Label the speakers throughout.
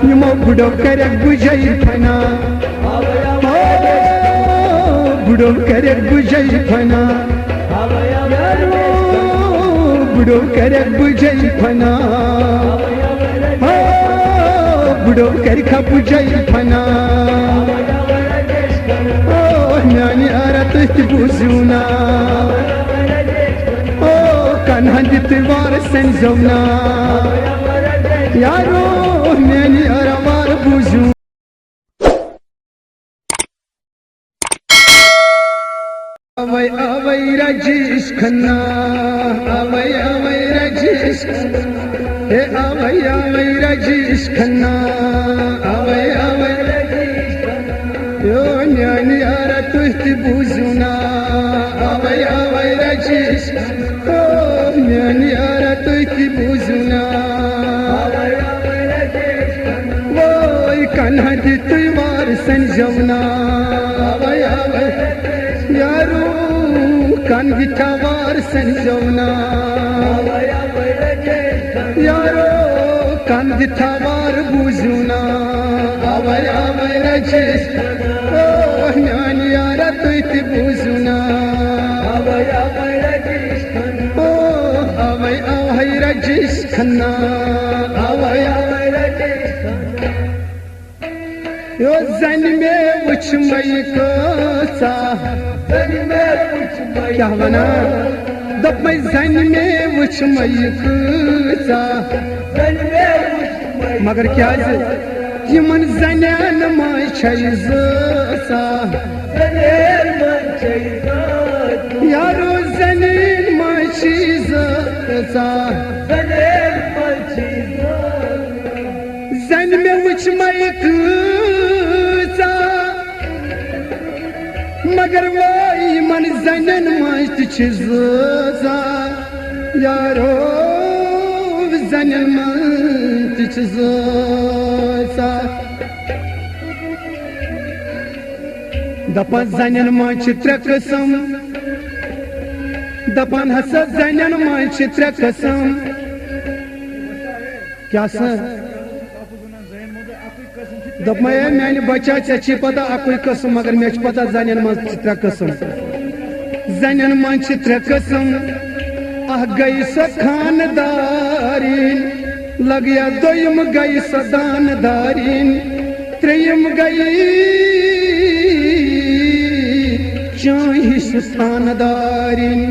Speaker 1: यमो बुढ़ो करे बुझई फना बुढ़ो करे बुझई फना बुढ़ो करे बुझई फना बुढ़ो कर खा बुझई फना नानी आरा तुझ बुझुना कान्हा दितवार संजौना यारो नानी आरा वार बुझू आवै आवै राजेश खन्ना आवै आवै राजेश हे आवै आवै राजेश खन्ना आवै आवै यो न्यानी आरा तुझ बुझुना आवै आवै राजेश ओ न्यानी आरा तुझ बुझुना वोय कान्हा दितवार संजौना आवै आवै यारो कान गिठावार संजौना यारो कान गिठावार बुझुना आवै आवै राजेश ओ न्यानी आरा तुझ बुझुना आवै आवै राजेश ओ आवै आवै राजेश खन्ना आवै आवै राजेश यो जन में उछ मई कसा क्या बना दब मैं जन में उछ मई कसा मगर क्या यमन जनान माय छसा यारो जनीन माय छसा जन में उछ मई कसा मगर वही मन जनन मस्त छजा यारो जनन मस्त छजा दपन जनन मस्त त्रे कसम दपन हसा जनन मस्त त्रे कसम क्या सर दप मैंने बचा चे पता अकुई कसम मगर मे पता जन मन त्रे कसम जन मन त्रे कसम अह गई स खानदारीन लगिया दोयम गई स दानदारीन त्रेयम गई चाही स्थानदारीन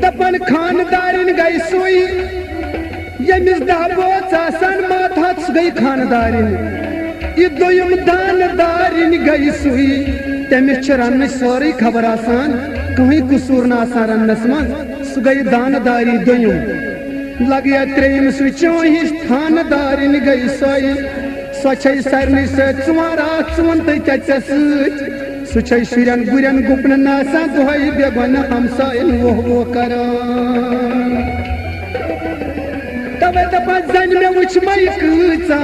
Speaker 1: दपन खानदारीन गई सोई यमिस दहबोच आसान माथाच गई खानदारिन ये दोयम दानदारिन गई सुई तमिस रन सारी खबर आसान कहीं कसूर ना आसान रनस मन सह गई दानदारी दोयम लगिया त्रेयम सु चौहिश खानदारिन गई सोई सो सारे सुवारा चुन तत्या सह शुरन गुरन गुपन आसान दोहै बेगन हमसायन वो वो करान तवे दपा जन में उछ मई कचा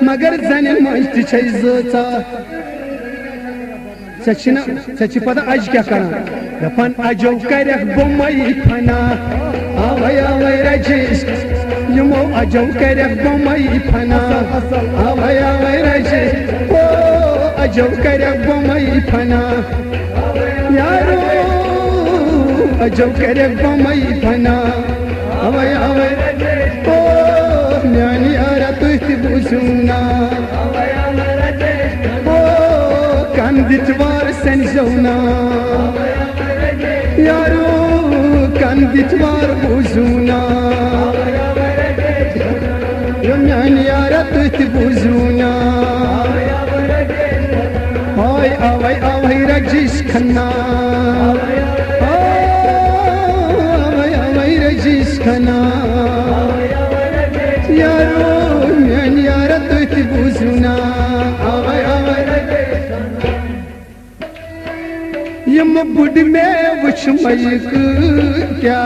Speaker 1: मगर जन मस्त जचा चे पता अज क्या कर दपान अजो कर बोमई फना आवै आवै राजेश यमो अजो कर बोमई फना आवै आवै राजेश ओ अजो कर बोमई फना यारो अजो कर बोमई फना आवै आवै ओ न्यानी आरा तुझ बुझुना ओ कान दितवार संजौना यारो कान दितवार बुझुना यो न्यानी आरा तुझ बुझुना हाय आवै आवै राजेश खन्ना आवै आवै राजेश खन्ना यारो न्यानी आरा तुझ बुझुना आवै आवै यम बुढ़ में वुछ मई क्या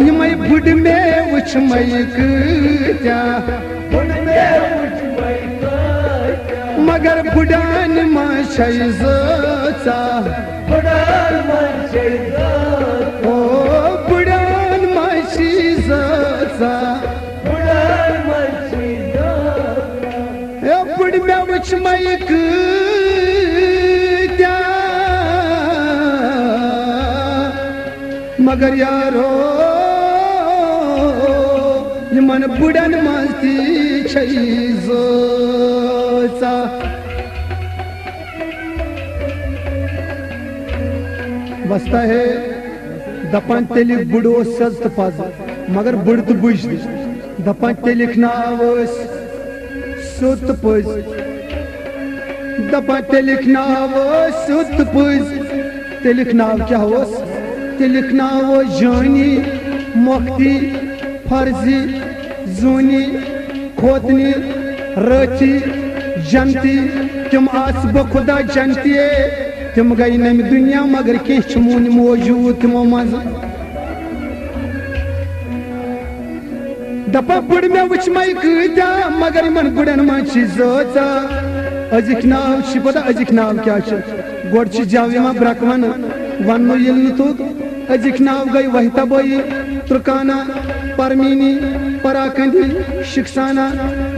Speaker 1: यम बुढ़ में वुछ मई क्या मगर बुढ़ान माशा ओ बुढ़ान माश वुच मैक मगर यारो यमन बुड़न मस्ती जोचा बसता है दपान तेलिक बुड़ो सज तो पज मगर बुड़ तो बुझ दपान तेलिक नाव सुत पज दपान तेलिक नाव सुत पज तेलिक नाव क्या होस तेलिक नाव जानी मोख्ती फर्जी जूनी खोतनी रची जनती तुम आस खुदा जनती तुम गई नम दुनिया मगर कह मून मौजूद तमो मज दपा बुड़ मे वुच मै कत्या मगर मन बुड़न मन जोचा अजिक नाव पता अजिक नाव क्या गोड जाविमा ब्रकवन वनो ये तो अजिक नाव गई वहिता बोई तुर्काना परमीनी पराकंदी शिक्षाना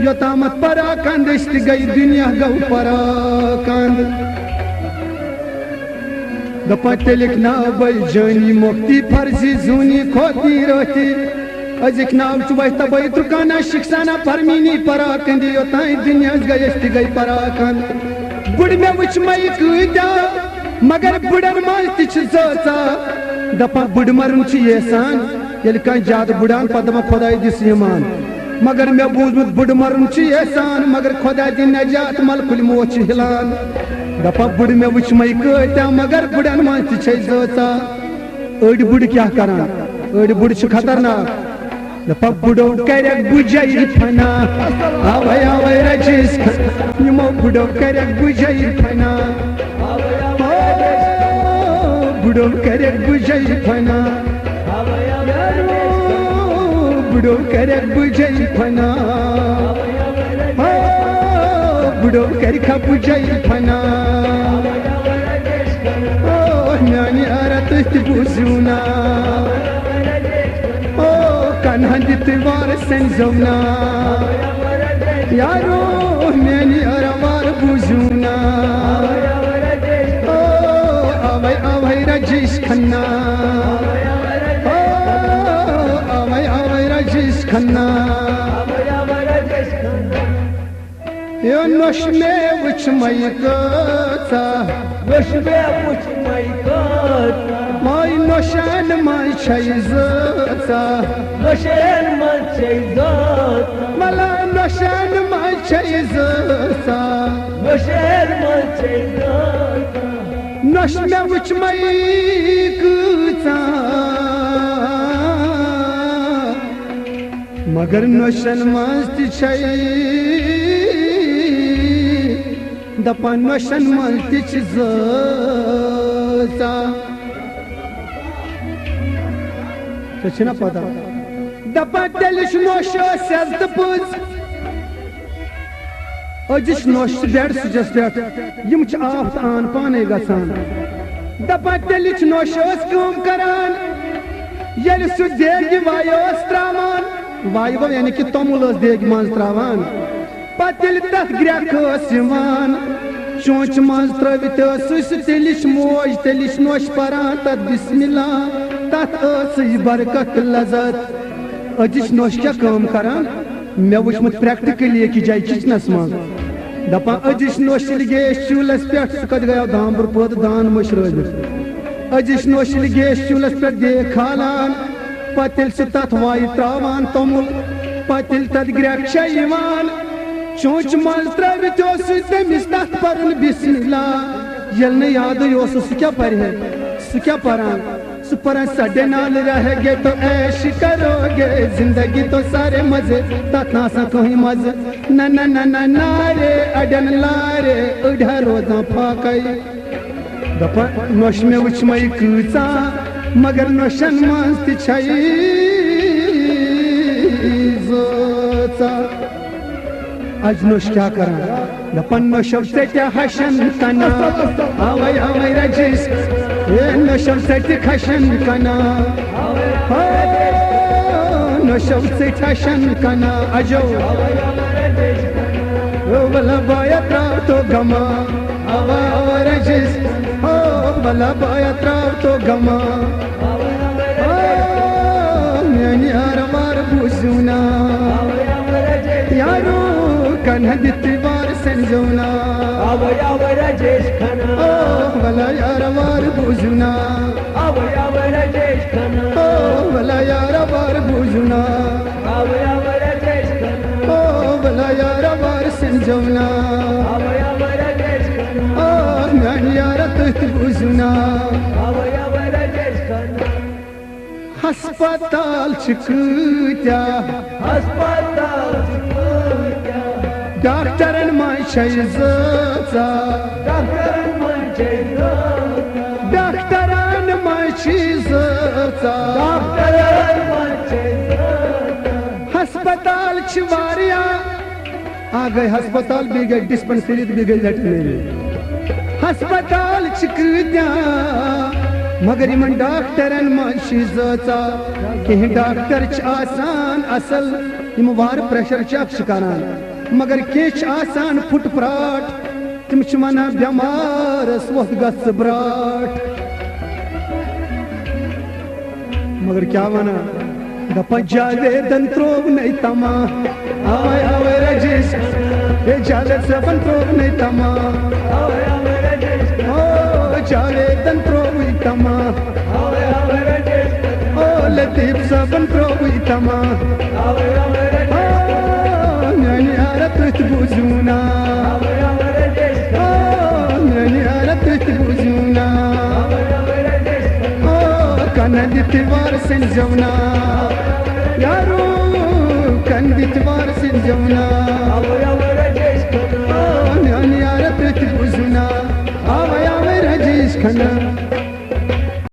Speaker 1: योतामत पराकंद गई दुनिया गौ पराकंद दपा तेलिक नाव बल जानी मुक्ति फर्जी जूनी खोती रोती अजिक नाव वहिता बोई तुर्काना शिक्षाना परमीनी पराकंदी योताई दुनिया गई पराकंद बुड़ मे वुच मै कत्या मगर बुड़न मज जोचा दपा बुड़ मरन एहसान ये कह ज्यादा बुड़ान पदमा खुदा दिस ईमान मगर मे बूझमुत बुड़ मरन एहसान मगर खुदा दि नजात मलकुल मौत हिलान दपा बुड़ मे वुच मै कत्या मगर बुड़न मज जोचा अड़ बुड़ क्या करान अड़ बुड़ खतरनाक दपा बुड़ो करक बुझाई फना आवै आवै रजिस यमो बुड़ो करक बुझाई फना बुड़ो करक बुझाई फना बुड़ो करक बुझाई फना बुड़ो करक बुझाई फना नानी आरत बुझुना कन्हा दितवार संजोना यारो नानी अरवार बुझुना आवै आवै रजिस खन्ना आवै आवै रजिस खन्ना यो नोश में वुच मै कत्या नोश में वुच मै कत्या माय नोशन मै जोचा नोशन मै जोचा मला नोशन मै जोचा नोशन मै जोचा नोश मे वुच मै कत्या मगर नोशन मज दपा नोशन मज जोचा ना पता दपा तेलिश नोश सज तो पज अजिश नोश बेड सुजस पे यम आफ आन पाने गसान दपा तेलिश नोश कम करान ये सह देग वायो त्रावान वायु यानी कि तमुल देग मज त्रावान पे तथ ग्रेख चोच मज त्रित तेलिश मोज तेलिश नोश पान तथ बिस्मिल्लाह तथ बरकत लजत अजिश नोश क्या कम करान मे वुचमुत प्रैक्टिकली एक जाए किचनस मज दपा अजिश नोश गेस चूलस पे सह गयो दाम्बर पद दान मुश अजिश नोश गेस चूलस पे देग खालान पे तथ वाय त्रावान तमुल पे तथ ग्रेख चोच मज त्रित तमिस तथ परन बिस्मिल्लाह ये याद सह क्या पर सह क्या पान सह पर सडे नाल रहोगे तो ऐश करोगे जिंदगी तो सारे मजे तथ ना कहीं मजे न न न न नारे अडन लारे अड़ा रोजा फाकई दपा नोश मे वुच मै कत्या मगर नोशन मज जोचा आज नोश क्या करान दपन नोशव सत्या हशन कना आवै आवै रजिस नोशव सत्य खशन कना नोशव सत्य हशन कना अजो ओ बला बाया त्राव तो गमा आवा आवा रजिस ओ बला बाया त्राव तो गमा यार मार बुझुना यारो कन्ह दितवार संजोना ओ बला यार मार बुझुना ओ बला यार मार बुझुना ओ बला यार मार संजोना ओ यार तुत बुझुना हस्पताल चिकूत्या डॉक्टरन माय जचा डॉक्टरन माय जचा हस्पताल वारिया आ गए हस्पताल भी गए डिस्पेंसरी भी गई वेटनरी हस्पताल चिकूत्या मगर इन डॉक्टरन मजा कह डॉक्टर आसान असल इम वार प्रेशर चेक करान मगर कह आसान फुट प्राट तिम वन बेमारस वोत गस ब्राट मगर क्या वना दपा जावेदन त्रोव नहीं तमा आवे आवे रजिस ए जावेद सबन त्रोव नहीं तमा ओ जावेदन त्रोव तमा ओ लतीफ सबन त्रोव तमा नैनी आरत बुझुना ओ नैनी आरत बुझुना कंदितवार संजवना यारो कंदितवार संजवना यारत बुझुना आवा रजीश खना